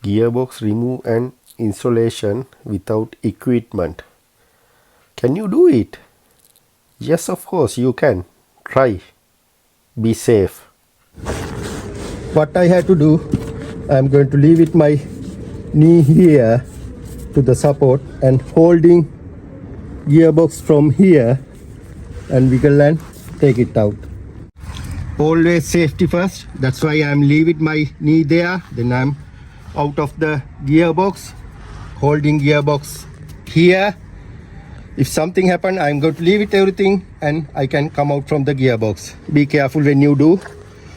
Gearbox remove and installation without equipment. Can you do it? Yes, of course you can. Try. Be safe. What I had to do, I'm going to leave it my knee here to the support and holding gearbox from here and wiggle and take it out. Always safety first. That's why I'm leaving my knee there. Then I'm out of the gearbox, holding gearbox here. If something happen, I'm going to leave it everything and I can come out from the gearbox. Be careful when you do.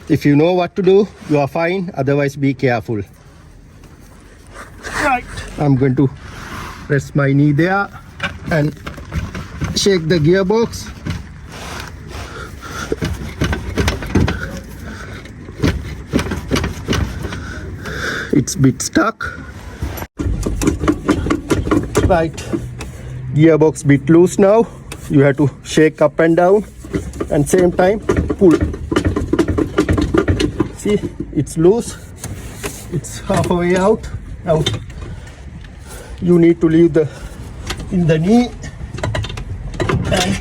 If you know what to do, you are fine. Otherwise, be careful. Right. I'm going to rest my knee there and shake the gearbox. It's a bit stuck. Right. Gearbox bit loose now. You have to shake up and down and same time pull. See, it's loose. It's halfway out. Now you need to leave the in the knee and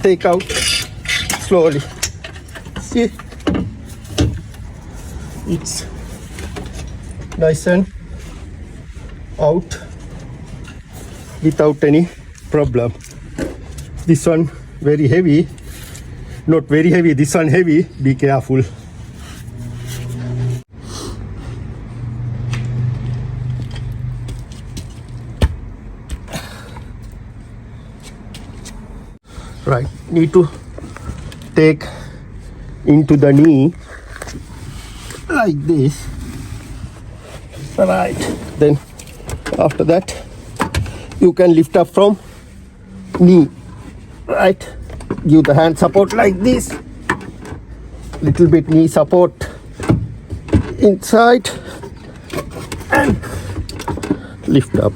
take out slowly. See, it's nice and out without any problem. This one very heavy, not very heavy, this one heavy. Be careful. Right, need to take into the knee like this. Right, then after that you can lift up from knee. Right, give the hand support like this, little bit knee support inside and lift up.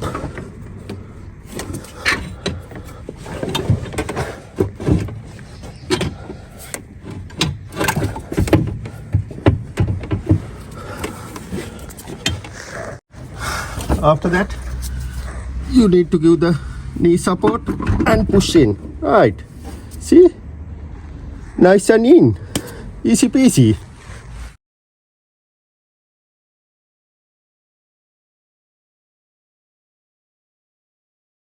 After that, you need to give the knee support and push in. Right. See? Nice and in. Easy peasy.